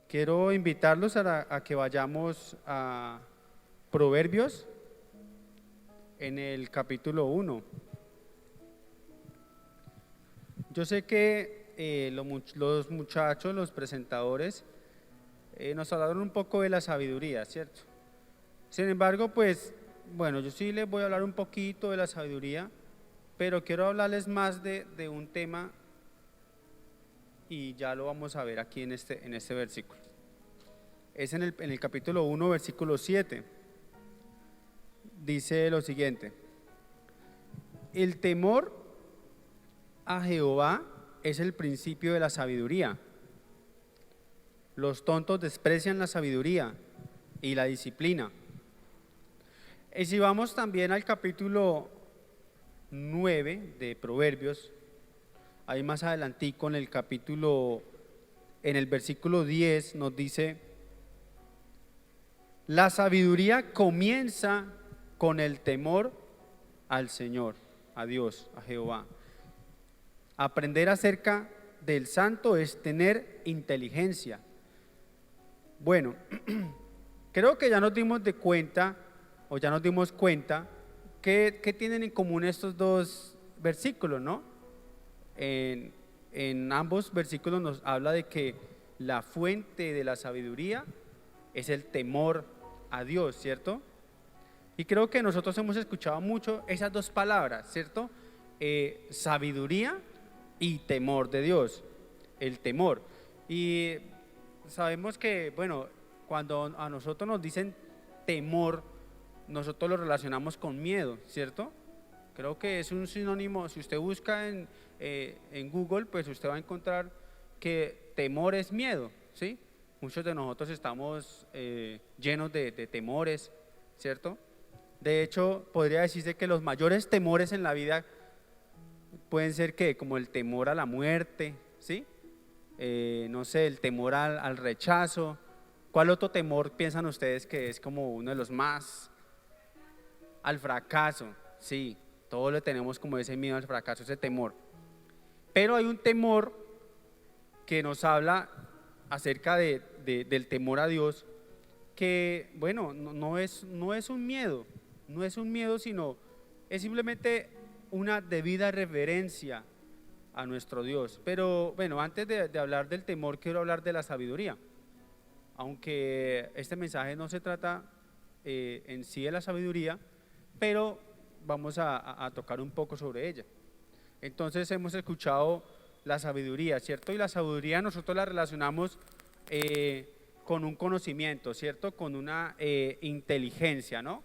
Quiero invitarlos a que vayamos a Proverbios en el capítulo 1. Yo sé que los muchachos, los presentadores, nos hablaron un poco de la sabiduría, ¿cierto? Sin embargo, pues, bueno, yo sí les voy a hablar un poquito de la sabiduría, pero quiero hablarles más de un tema y ya lo vamos a ver aquí en este versículo. Es en el capítulo 1, versículo 7. Dice lo siguiente: el temor a Jehová es el principio de la sabiduría. Los tontos desprecian la sabiduría y la disciplina. Y si vamos también al capítulo 9 de Proverbios, ahí más adelantico en el capítulo, en el versículo 10 nos dice: la sabiduría comienza con el temor al Señor, a Dios, a Jehová. Aprender acerca del santo es tener inteligencia. Bueno, creo que ya nos dimos cuenta que tienen en común estos dos versículos, ¿no? En ambos versículos nos habla de que la fuente de la sabiduría es el temor a Dios, ¿cierto? Y creo que nosotros hemos escuchado mucho esas dos palabras, ¿cierto? Sabiduría y temor de Dios, el temor. Y sabemos que, bueno, cuando a nosotros nos dicen temor, nosotros lo relacionamos con miedo, ¿cierto? Creo que es un sinónimo. Si usted busca en Google, pues usted va a encontrar que temor es miedo, ¿sí? Muchos de nosotros estamos llenos de temores, ¿cierto? De hecho, podría decirse que los mayores temores en la vida pueden ser que como el temor a la muerte, ¿sí? No sé, el temor al rechazo. ¿Cuál otro temor piensan ustedes que es como uno de los más? Al fracaso, sí, todos le tenemos como ese miedo al fracaso, ese temor. Pero hay un temor que nos habla acerca del temor a Dios, que bueno, no es un miedo, sino es simplemente una debida reverencia a nuestro Dios. Pero bueno, antes de hablar del temor, quiero hablar de la sabiduría. Aunque este mensaje no se trata en sí de la sabiduría, pero vamos a tocar un poco sobre ella. Entonces hemos escuchado la sabiduría, ¿cierto? Y la sabiduría nosotros la relacionamos con un conocimiento, ¿cierto? Con una inteligencia, ¿no?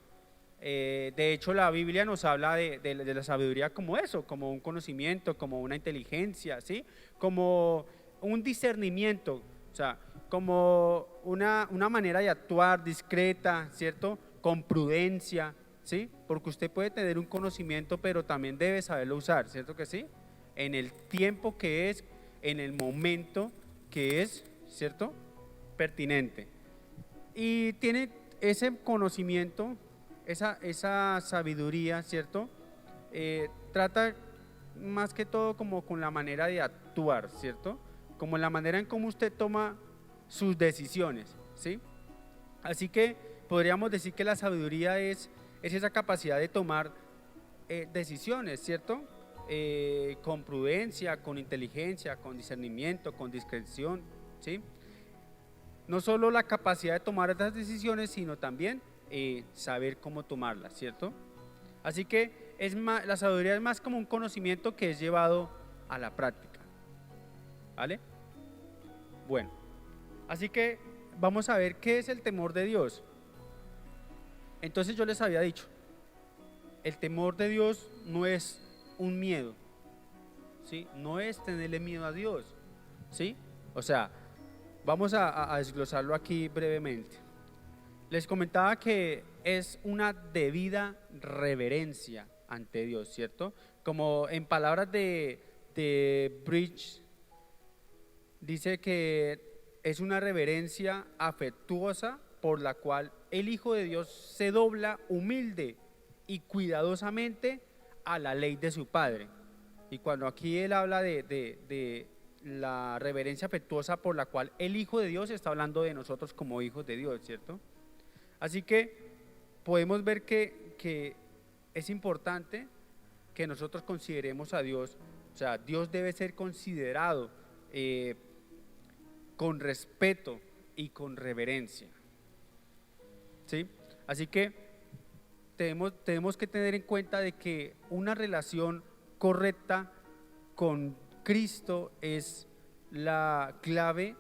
De hecho, la Biblia nos habla de la sabiduría como eso, como un conocimiento, como una inteligencia, ¿sí? Como un discernimiento, o sea, como una manera de actuar discreta, ¿cierto? Con prudencia, ¿sí? Porque usted puede tener un conocimiento, pero también debe saberlo usar, ¿cierto que sí? En el tiempo que es, en el momento que es, ¿cierto? Pertinente. Y tiene ese conocimiento, esa sabiduría, ¿cierto? Trata más que todo como con la manera de actuar, ¿cierto? Como la manera en cómo usted toma sus decisiones, ¿sí? Así que podríamos decir que la sabiduría es esa capacidad de tomar decisiones, ¿cierto? Con prudencia, con inteligencia, con discernimiento, con discreción, ¿sí? No solo la capacidad de tomar estas decisiones, sino también saber cómo tomarlas, ¿cierto? Así que la sabiduría es más como un conocimiento que es llevado a la práctica, ¿vale? Bueno, así que vamos a ver qué es el temor de Dios. Entonces yo les había dicho, el temor de Dios no es un miedo, ¿sí? No es tenerle miedo a Dios, ¿sí? O sea, vamos a desglosarlo aquí brevemente. Les comentaba que es una debida reverencia ante Dios, ¿cierto? Como en palabras de Bridge, dice que es una reverencia afectuosa por la cual el Hijo de Dios se dobla humilde y cuidadosamente a la ley de su Padre. Y cuando aquí él habla de la reverencia afectuosa por la cual el Hijo de Dios está hablando de nosotros como hijos de Dios, ¿cierto? Así que podemos ver que es importante que nosotros consideremos a Dios, o sea, Dios debe ser considerado con respeto y con reverencia, ¿sí? Así que tenemos que tener en cuenta de que una relación correcta con Cristo es la clave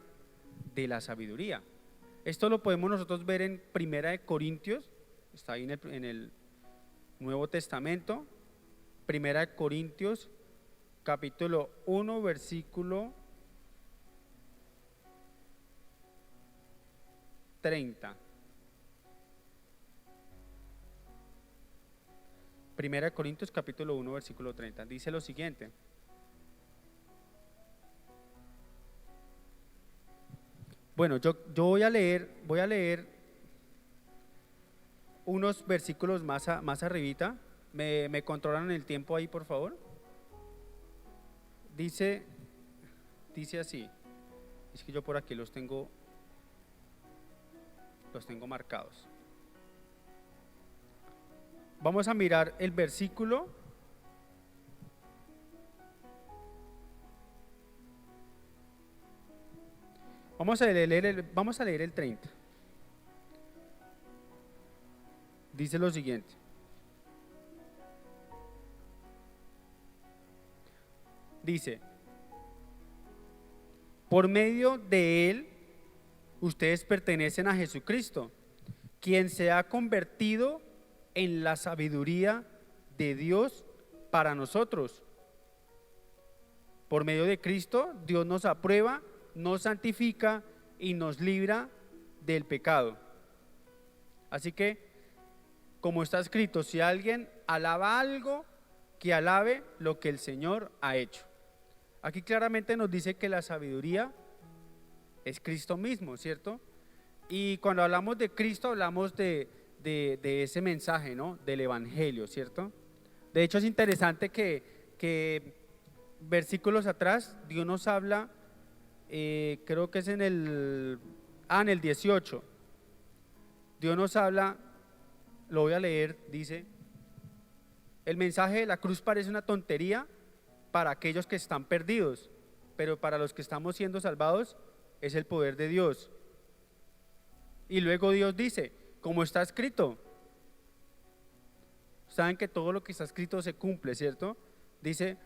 de la sabiduría. Esto lo podemos nosotros ver en Primera de Corintios, está ahí en el Nuevo Testamento, Primera de Corintios, capítulo 1, versículo 30. Primera de Corintios, capítulo 1, versículo 30. Dice lo siguiente. Bueno, yo voy a leer unos versículos más arribita. ¿Me controlan el tiempo ahí, por favor? Dice así. Es que yo por aquí los tengo marcados. Vamos a mirar el versículo. Vamos a leer el 30. Dice lo siguiente. Dice: por medio de él, ustedes pertenecen a Jesucristo, quien se ha convertido en la sabiduría de Dios para nosotros. Por medio de Cristo, Dios nos aprueba, nos santifica y nos libra del pecado. Así que, como está escrito, si alguien alaba algo, que alabe lo que el Señor ha hecho. Aquí claramente nos dice que la sabiduría es Cristo mismo, ¿cierto? Y cuando hablamos de Cristo, hablamos de ese mensaje, ¿no? Del Evangelio, ¿cierto? De hecho, es interesante que versículos atrás, Dios nos habla, creo que es en el 18. Dios nos habla, lo voy a leer, dice: el mensaje de la cruz parece una tontería para aquellos que están perdidos, pero para los que estamos siendo salvados es el poder de Dios. Y luego Dios dice, como está escrito, saben que todo lo que está escrito se cumple, ¿cierto? Dice,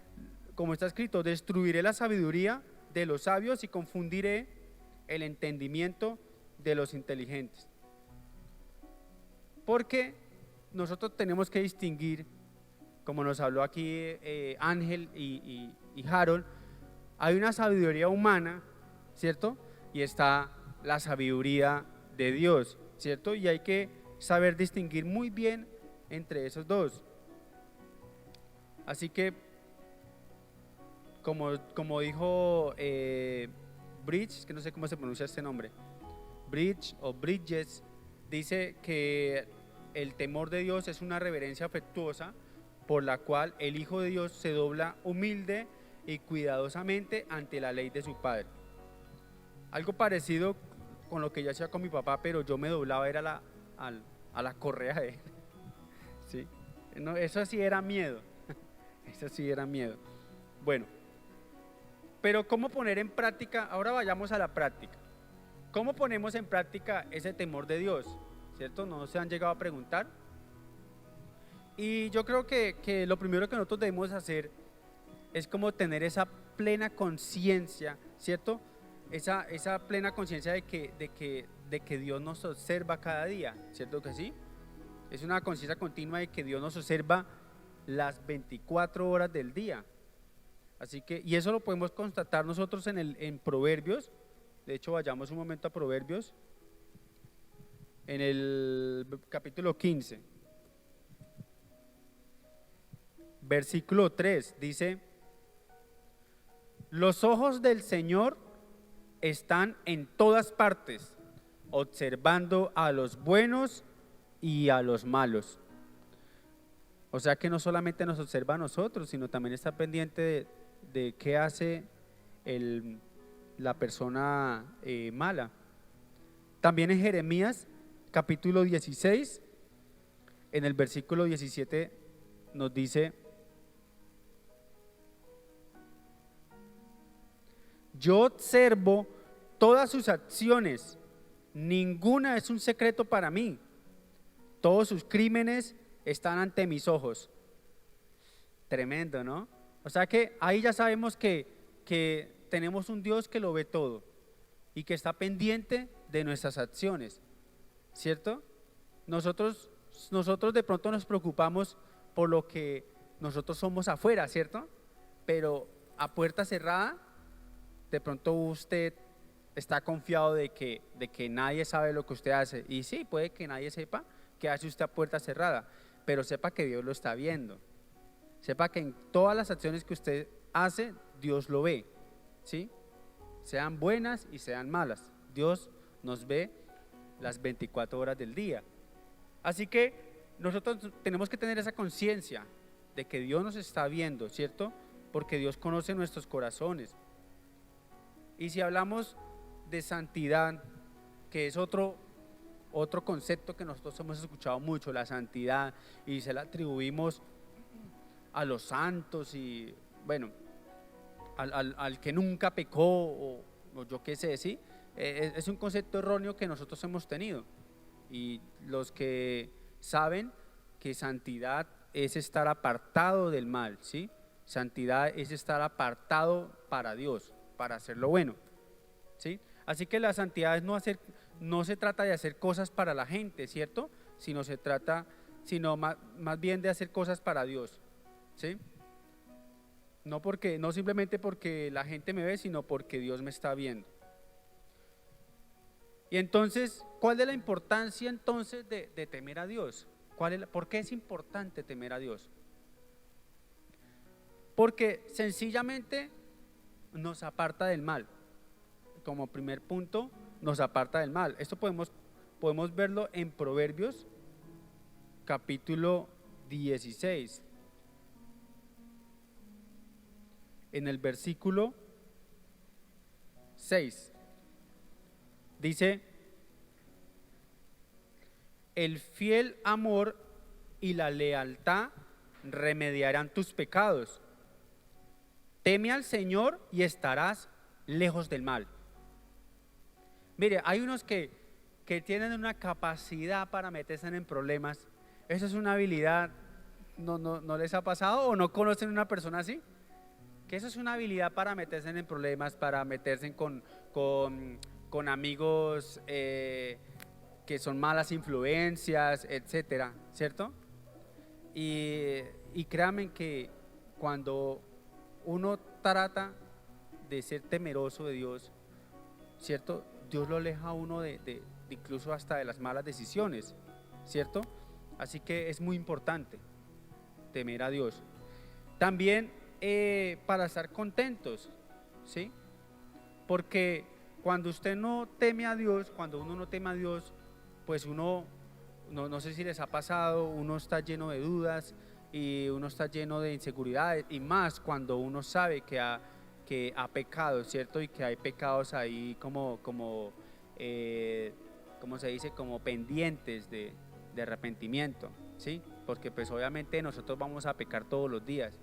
como está escrito, destruiré la sabiduría de los sabios y confundiré el entendimiento de los inteligentes. Porque nosotros tenemos que distinguir, como nos habló aquí Ángel y Harold, hay una sabiduría humana, ¿cierto? Y está la sabiduría de Dios, ¿cierto? Y hay que saber distinguir muy bien entre esos dos. Así que, como dijo Bridge, que no sé cómo se pronuncia este nombre, Bridge o Bridges, dice que el temor de Dios es una reverencia afectuosa por la cual el Hijo de Dios se dobla humilde y cuidadosamente ante la ley de su Padre. Algo parecido con lo que yo hacía con mi papá, pero yo me doblaba era a la correa de él. ¿Sí? No, eso sí era miedo. Eso sí era miedo. Bueno, pero ¿cómo poner en práctica? Ahora vayamos a la práctica. ¿Cómo ponemos en práctica ese temor de Dios? ¿Cierto? ¿No se han llegado a preguntar? Y yo creo que lo primero que nosotros debemos hacer es como tener esa plena conciencia, ¿cierto? Esa plena conciencia de que Dios nos observa cada día, ¿cierto que sí? Es una conciencia continua de que Dios nos observa las 24 horas del día. Así que, y eso lo podemos constatar nosotros en Proverbios. De hecho, vayamos un momento a Proverbios, en el capítulo 15. Versículo 3 dice: los ojos del Señor están en todas partes, observando a los buenos y a los malos. O sea que no solamente nos observa a nosotros, sino también está pendiente de qué hace el- la persona mala. También en Jeremías capítulo 16, en el versículo 17 nos dice: yo observo todas sus acciones, ninguna es un secreto para mí, todos sus crímenes están ante mis ojos. Tremendo, ¿no? O sea que ahí ya sabemos que tenemos un Dios que lo ve todo y que está pendiente de nuestras acciones, ¿cierto? Nosotros de pronto nos preocupamos por lo que nosotros somos afuera, ¿cierto? Pero a puerta cerrada, de pronto usted está confiado de que nadie sabe lo que usted hace. Y sí, puede que nadie sepa qué hace usted a puerta cerrada, pero sepa que Dios lo está viendo. Sepa que en todas las acciones que usted hace, Dios lo ve, ¿sí? Sean buenas y sean malas. Dios nos ve las 24 horas del día. Así que nosotros tenemos que tener esa conciencia de que Dios nos está viendo, ¿cierto? Porque Dios conoce nuestros corazones. Y si hablamos de santidad, que es otro concepto que nosotros hemos escuchado mucho, la santidad, y se la atribuimos a los santos y, bueno, al que nunca pecó o yo qué sé, ¿sí? Es un concepto erróneo que nosotros hemos tenido. Y los que saben que santidad es estar apartado del mal, ¿sí? Santidad es estar apartado para Dios, para hacer lo bueno, ¿sí? Así que la santidad es no se trata de hacer cosas para la gente, ¿cierto? Sino más bien de hacer cosas para Dios, ¿sí? No simplemente porque la gente me ve, sino porque Dios me está viendo. Y entonces, ¿cuál es la importancia entonces de temer a Dios? ¿Por qué es importante temer a Dios? Porque sencillamente nos aparta del mal. Como primer punto, nos aparta del mal. Esto podemos verlo en Proverbios capítulo 16. En el versículo 6. Dice: el fiel amor y la lealtad remediarán tus pecados. Teme al Señor y estarás lejos del mal. Mire, hay unos que tienen una capacidad para meterse en problemas. Eso es una habilidad. ¿No les ha pasado o no conocen una persona así? Que eso es una habilidad para meterse en problemas, para meterse con amigos que son malas influencias, etcétera, ¿cierto? Y créanme que cuando uno trata de ser temeroso de Dios, ¿cierto? Dios lo aleja a uno de incluso hasta de las malas decisiones, ¿cierto? Así que es muy importante temer a Dios. También para estar contentos, ¿sí? Porque cuando usted no teme a Dios, cuando uno no teme a Dios, pues uno, no sé si les ha pasado, uno está lleno de dudas y uno está lleno de inseguridades, y más cuando uno sabe que ha pecado, ¿cierto? Y que hay pecados ahí como ¿cómo se dice? Como pendientes de arrepentimiento, ¿sí? Porque pues obviamente nosotros vamos a pecar todos los días.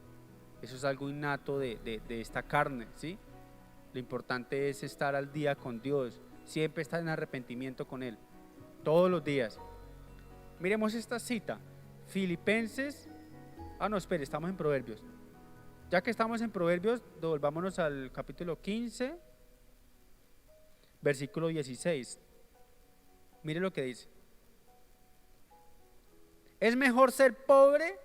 Eso es algo innato de esta carne, ¿sí? Lo importante es estar al día con Dios, siempre estar en arrepentimiento con Él, todos los días. Miremos esta cita, Filipenses, no, espere, estamos en Proverbios. Ya que estamos en Proverbios, volvámonos al capítulo 15, versículo 16. Mire lo que dice: es mejor ser pobre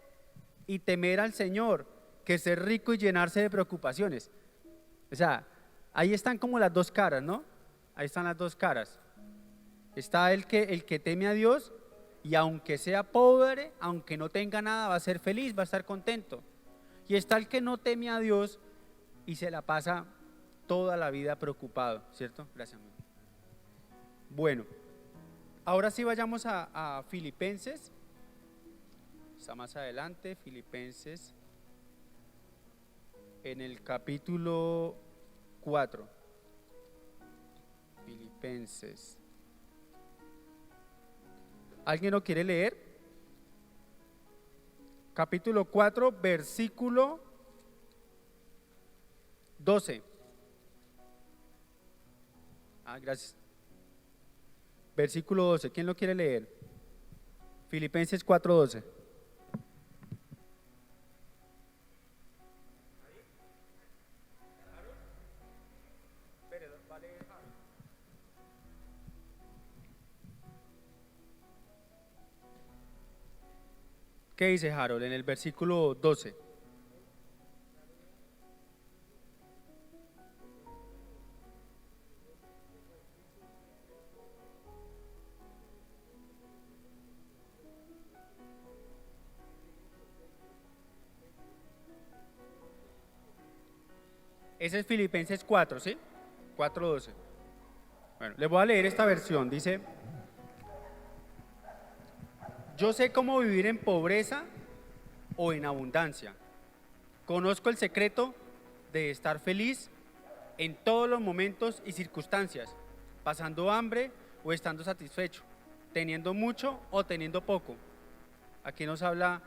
y temer al Señor que ser rico y llenarse de preocupaciones. O sea, ahí están como las dos caras, ¿no? Ahí están las dos caras. Está el que teme a Dios, y aunque sea pobre, aunque no tenga nada, va a ser feliz, va a estar contento. Y está el que no teme a Dios y se la pasa toda la vida preocupado, ¿cierto? Gracias, amigo. Bueno, ahora sí vayamos a Filipenses. Está más adelante, Filipenses, en el capítulo 4. Filipenses. ¿Alguien lo quiere leer? Capítulo 4, versículo 12. Gracias. Versículo 12. ¿Quién lo quiere leer? Filipenses 4:12. ¿Qué dice Harold en el versículo 12? Ese es Filipenses 4, ¿sí? 4:12. Bueno, les voy a leer esta versión. Dice: yo sé cómo vivir en pobreza o en abundancia. Conozco el secreto de estar feliz en todos los momentos y circunstancias, pasando hambre o estando satisfecho, teniendo mucho o teniendo poco. Aquí nos habla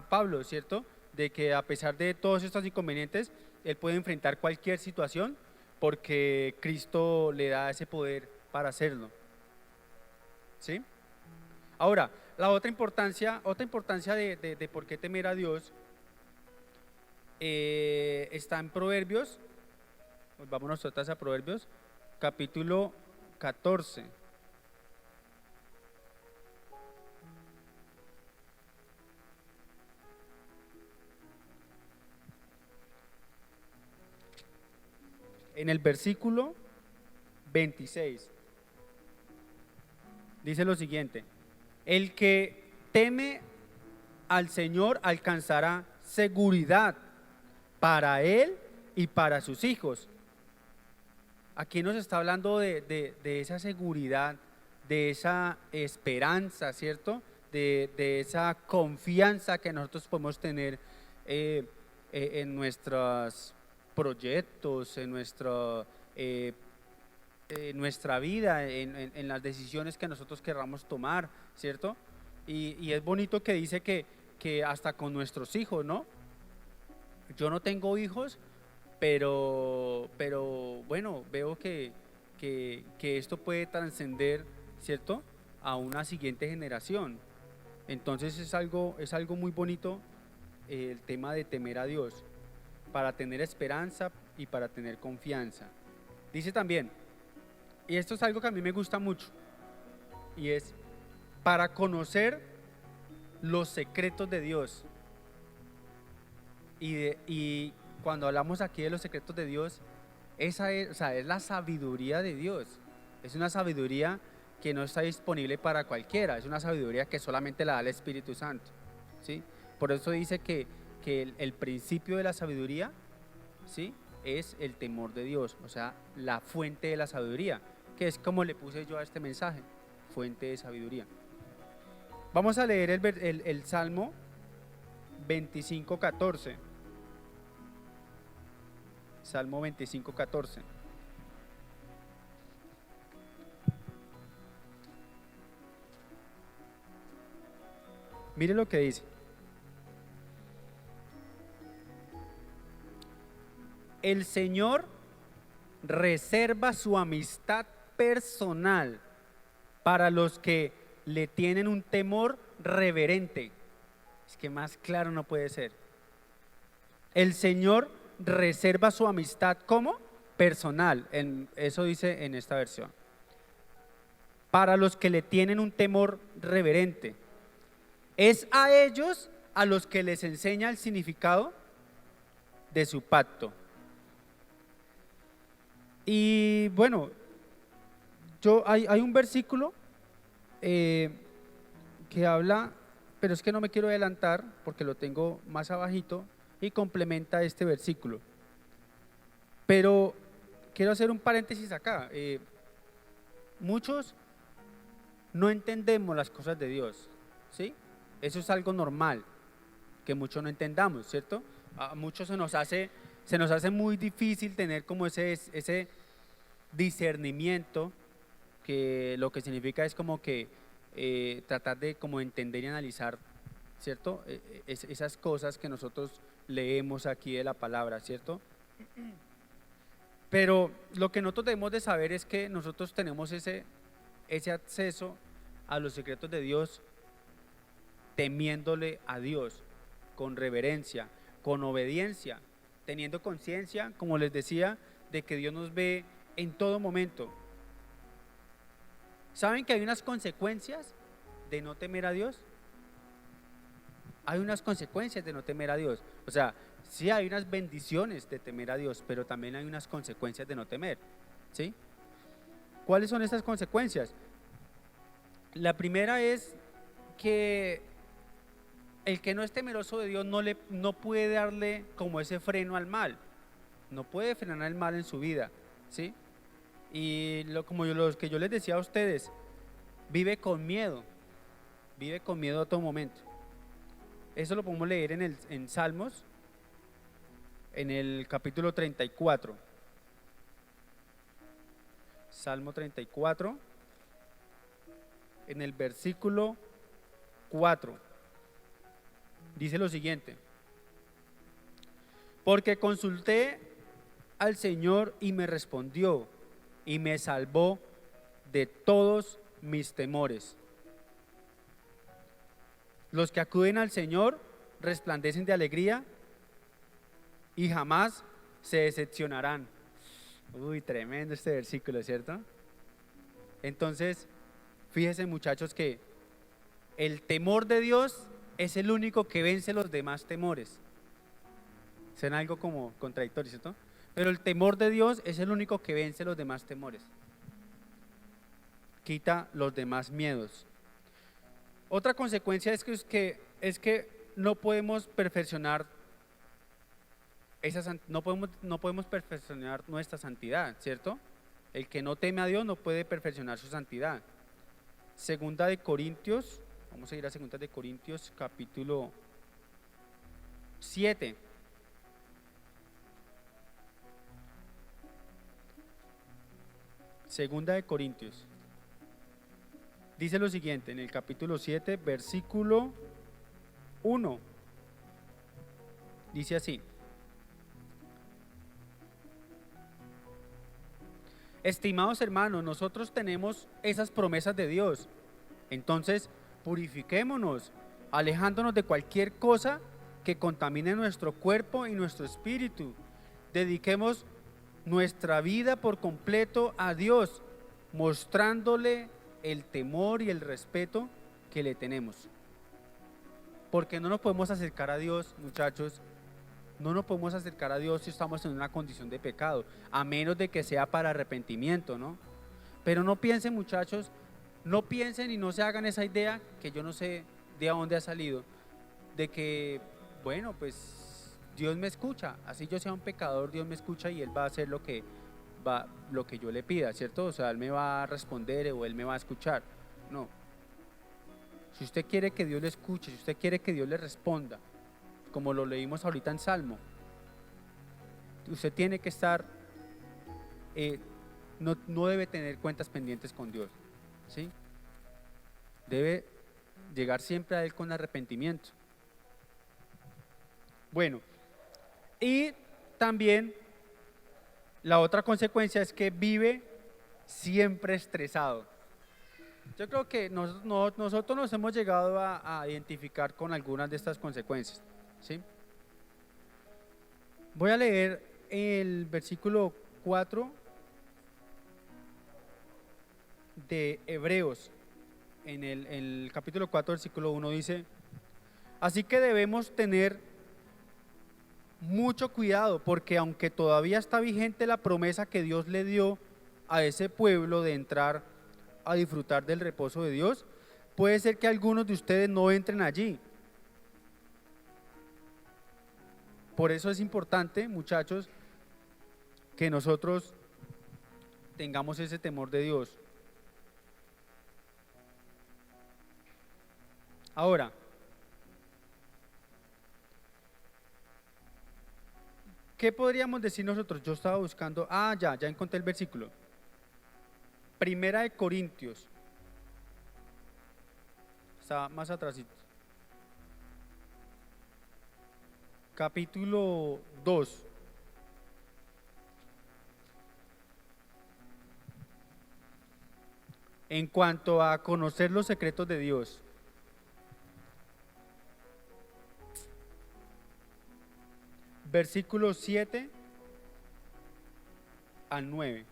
Pablo, ¿cierto? De que a pesar de todos estos inconvenientes, él puede enfrentar cualquier situación porque Cristo le da ese poder para hacerlo. ¿Sí? Ahora, la otra importancia de por qué temer a Dios está en Proverbios. Vamos nosotros a Proverbios, capítulo 14. En el versículo 26 dice lo siguiente: el que teme al Señor alcanzará seguridad para él y para sus hijos. Aquí nos está hablando de esa seguridad, de esa esperanza, ¿cierto? De esa confianza que nosotros podemos tener en nuestros proyectos, en nuestra vida, en las decisiones que nosotros querramos tomar, ¿cierto? Y es bonito que dice que hasta con nuestros hijos, ¿no? Yo no tengo hijos, pero bueno, veo que esto puede trascender, ¿cierto?, a una siguiente generación. Entonces es algo muy bonito el tema de temer a Dios, para tener esperanza y para tener confianza. Dice también, y esto es algo que a mí me gusta mucho, y es para conocer los secretos de Dios. Y cuando hablamos aquí de los secretos de Dios, esa es, o sea, es la sabiduría de Dios. Es una sabiduría que no está disponible para cualquiera, es una sabiduría que solamente la da el Espíritu Santo, ¿sí? Por eso dice que el principio de la sabiduría, ¿sí?, es el temor de Dios, o sea, la fuente de la sabiduría, que es como le puse yo a este mensaje, fuente de sabiduría. Vamos a leer el Salmo 25:14. Salmo 25:14. Mire lo que dice: el Señor reserva su amistad personal para los que le tienen un temor reverente. Es que más claro no puede ser. El Señor reserva su amistad como personal, eso dice en esta versión, para los que le tienen un temor reverente. Es a ellos a los que les enseña el significado de su pacto. Y bueno, hay un versículo que habla, pero es que no me quiero adelantar porque lo tengo más abajito y complementa este versículo. Pero quiero hacer un paréntesis acá. Muchos no entendemos las cosas de Dios, ¿sí? Eso es algo normal, que muchos no entendamos, ¿cierto? A muchos se nos hace se nos hace muy difícil tener como ese discernimiento, que lo que significa es como que tratar de como entender y analizar, ¿cierto? Esas cosas que nosotros leemos aquí de la palabra, ¿cierto? Pero lo que nosotros debemos de saber es que nosotros tenemos ese acceso a los secretos de Dios temiéndole a Dios, con reverencia, con obediencia, teniendo conciencia, como les decía, de que Dios nos ve en todo momento. ¿Saben que hay unas consecuencias de no temer a Dios? Hay unas consecuencias de no temer a Dios. O sea, sí hay unas bendiciones de temer a Dios, pero también hay unas consecuencias de no temer, ¿sí? ¿Cuáles son esas consecuencias? La primera es que el que no es temeroso de Dios no puede darle como ese freno al mal, no puede frenar el mal en su vida, ¿sí? Y como los que yo les decía a ustedes, vive con miedo a todo momento. Eso lo podemos leer en Salmos, en el capítulo 34. Salmo 34, en el versículo 4. Dice lo siguiente: porque consulté al Señor y me respondió y me salvó de todos mis temores. Los que acuden al Señor resplandecen de alegría y jamás se decepcionarán. Uy, tremendo este versículo, ¿cierto? Entonces, fíjense, muchachos, que el temor de Dios es el único que vence los demás temores. Suena algo como contradictorio, ¿cierto? Pero el temor de Dios es el único que vence los demás temores. Quita los demás miedos. Otra consecuencia es que no podemos perfeccionar no podemos perfeccionar nuestra santidad, ¿cierto? El que no teme a Dios no puede perfeccionar su santidad. Segunda de Corintios, vamos a ir a Segunda de Corintios capítulo 7. Segunda de Corintios. Dice lo siguiente en el capítulo 7, versículo 1. Dice así: estimados hermanos, nosotros tenemos esas promesas de Dios. Entonces, purifiquémonos, alejándonos de cualquier cosa que contamine nuestro cuerpo y nuestro espíritu. Dediquemos nuestra vida por completo a Dios, mostrándole el temor y el respeto que le tenemos. Porque no nos podemos acercar a Dios, muchachos, no nos podemos acercar a Dios si estamos en una condición de pecado, a menos de que sea para arrepentimiento, ¿no? Pero no piensen, muchachos, no piensen y no se hagan esa idea, que yo no sé de dónde ha salido, de que, bueno, pues Dios me escucha, así yo sea un pecador, Dios me escucha y Él va a hacer lo que yo le pida, ¿cierto? O sea, Él me va a responder o Él me va a escuchar. No. Si usted quiere que Dios le escuche, si usted quiere que Dios le responda, como lo leímos ahorita en Salmo, usted tiene que estar, no debe tener cuentas pendientes con Dios, ¿sí? Debe llegar siempre a Él con arrepentimiento. Bueno, y también la otra consecuencia es que vive siempre estresado. Yo creo que nosotros nos hemos llegado a identificar con algunas de estas consecuencias, ¿sí? Voy a leer el versículo 4 de Hebreos. En el capítulo 4, versículo 1 dice: así que debemos tener mucho cuidado, porque aunque todavía está vigente la promesa que Dios le dio a ese pueblo de entrar a disfrutar del reposo de Dios, puede ser que algunos de ustedes no entren allí. Por eso es importante, muchachos, que nosotros tengamos ese temor de Dios. Ahora, ¿Qué podríamos decir nosotros? Yo estaba buscando, ya encontré el versículo. Primera de Corintios. Está más atrás. Capítulo 2. En cuanto a conocer los secretos de Dios. Versículos 7 al 9.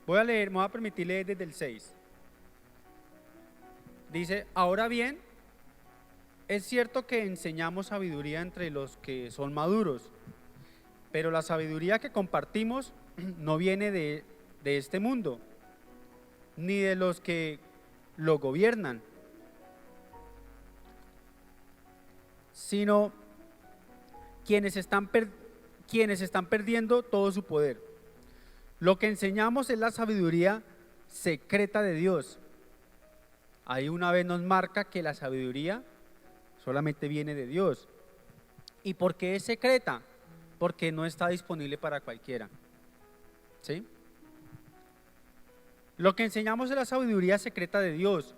Voy a leer, me voy a permitir leer desde el 6. Dice, ahora bien, es cierto que enseñamos sabiduría entre los que son maduros, pero la sabiduría que compartimos no viene de este mundo, ni de los que lo gobiernan, sino quienes están perdiendo todo su poder. Lo que enseñamos es la sabiduría secreta de Dios. Ahí una vez nos marca que la sabiduría solamente viene de Dios. ¿Y por qué es secreta? Porque no está disponible para cualquiera. ¿Sí? Lo que enseñamos es la sabiduría secreta de Dios,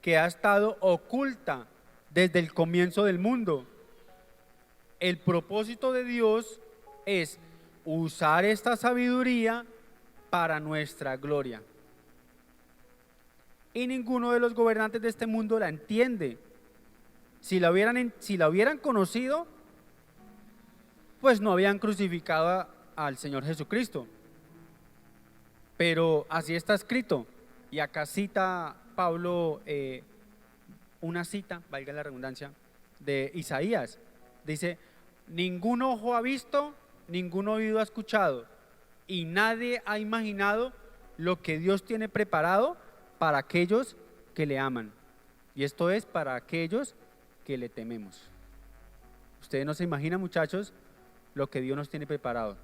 que ha estado oculta desde el comienzo del mundo. El propósito de Dios es usar esta sabiduría para nuestra gloria. Y ninguno de los gobernantes de este mundo la entiende. Si la hubieran conocido, pues no habían crucificado al Señor Jesucristo. Pero así está escrito. Y acá cita Pablo una cita, valga la redundancia, de Isaías. Dice, ningún ojo ha visto, ningún oído ha escuchado, y nadie ha imaginado lo que Dios tiene preparado para aquellos que le aman. Y esto es para aquellos que le tememos. Ustedes no se imaginan, muchachos, lo que Dios nos tiene preparado.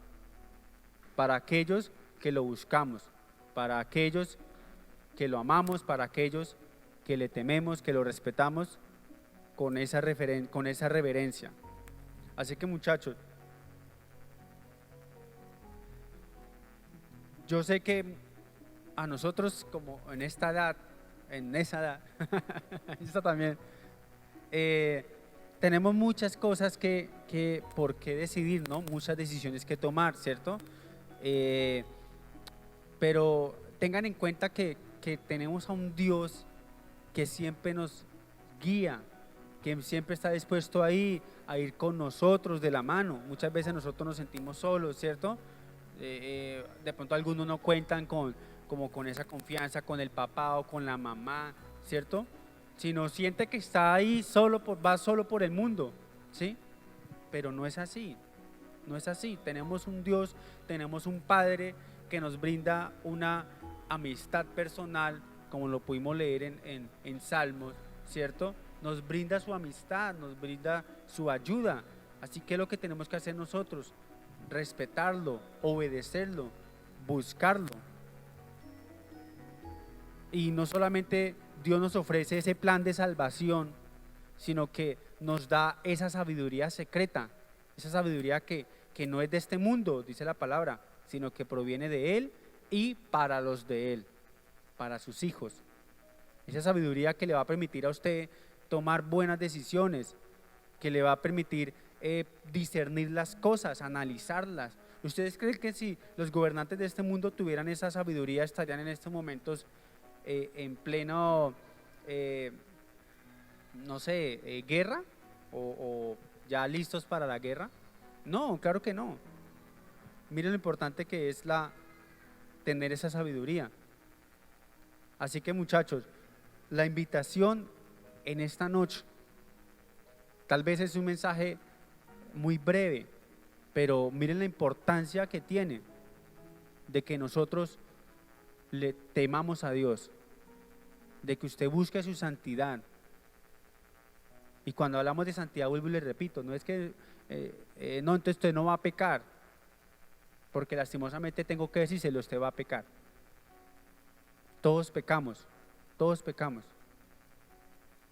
Para aquellos que lo buscamos, para aquellos que lo amamos, para aquellos que le tememos, que lo respetamos con esa reverencia. Así que, muchachos, yo sé que a nosotros, como en esa edad, esta también, tenemos muchas cosas por qué decidir, ¿no? Muchas decisiones que tomar, ¿cierto? Pero tengan en cuenta que tenemos a un Dios que siempre nos guía, que siempre está dispuesto ahí a ir con nosotros de la mano. Muchas veces nosotros nos sentimos solos, ¿cierto? De pronto algunos no cuentan con esa confianza con el papá o con la mamá, ¿cierto? Sino siente que está ahí va solo por el mundo, ¿sí? Pero no es así, no es así. Tenemos un Dios, tenemos un Padre que nos brinda una amistad personal, como lo pudimos leer en Salmos, ¿cierto? Nos brinda su amistad, nos brinda su ayuda. Así que lo que tenemos que hacer nosotros, respetarlo, obedecerlo, buscarlo. Y no solamente Dios nos ofrece ese plan de salvación, sino que nos da esa sabiduría secreta, esa sabiduría que no es de este mundo, dice la palabra, sino que proviene de Él y para los de Él, para sus hijos. Esa sabiduría que le va a permitir a usted tomar buenas decisiones, que le va a permitir discernir las cosas, analizarlas. ¿Ustedes creen que si los gobernantes de este mundo tuvieran esa sabiduría, estarían en estos momentos en pleno, no sé, guerra o ya listos para la guerra? No, claro que no. Miren lo importante que es tener esa sabiduría. Así que, muchachos, la invitación en esta noche, tal vez es un mensaje muy breve, pero miren la importancia que tiene de que nosotros le temamos a Dios, de que usted busque su santidad. Y cuando hablamos de santidad, vuelvo y le repito, no es que no, entonces usted no va a pecar, porque lastimosamente tengo que decírselo, usted va a pecar. Todos pecamos,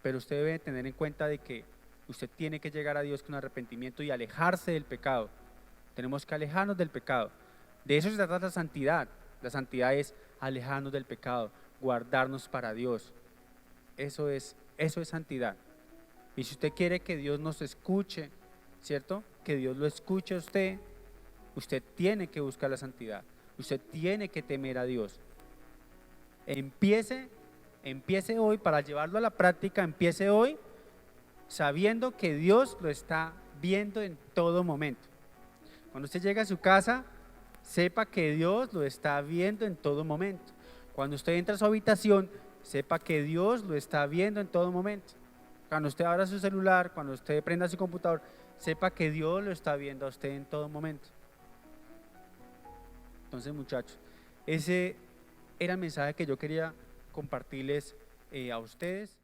pero usted debe tener en cuenta de que usted tiene que llegar a Dios con arrepentimiento y alejarse del pecado, tenemos que alejarnos del pecado. De eso se trata la santidad. La santidad es alejarnos del pecado, guardarnos para Dios. Eso es santidad. Y si usted quiere que Dios nos escuche, ¿cierto? Que Dios lo escuche a usted, usted tiene que buscar la santidad. Usted tiene que temer a Dios. Empiece hoy, para llevarlo a la práctica, empiece hoy sabiendo que Dios lo está viendo en todo momento. Cuando usted llega a su casa, sepa que Dios lo está viendo en todo momento. Cuando usted entra a su habitación, sepa que Dios lo está viendo en todo momento. Cuando usted abra su celular, cuando usted prenda su computador, sepa que Dios lo está viendo a usted en todo momento. Entonces, muchachos, ese era el mensaje que yo quería compartirles a ustedes.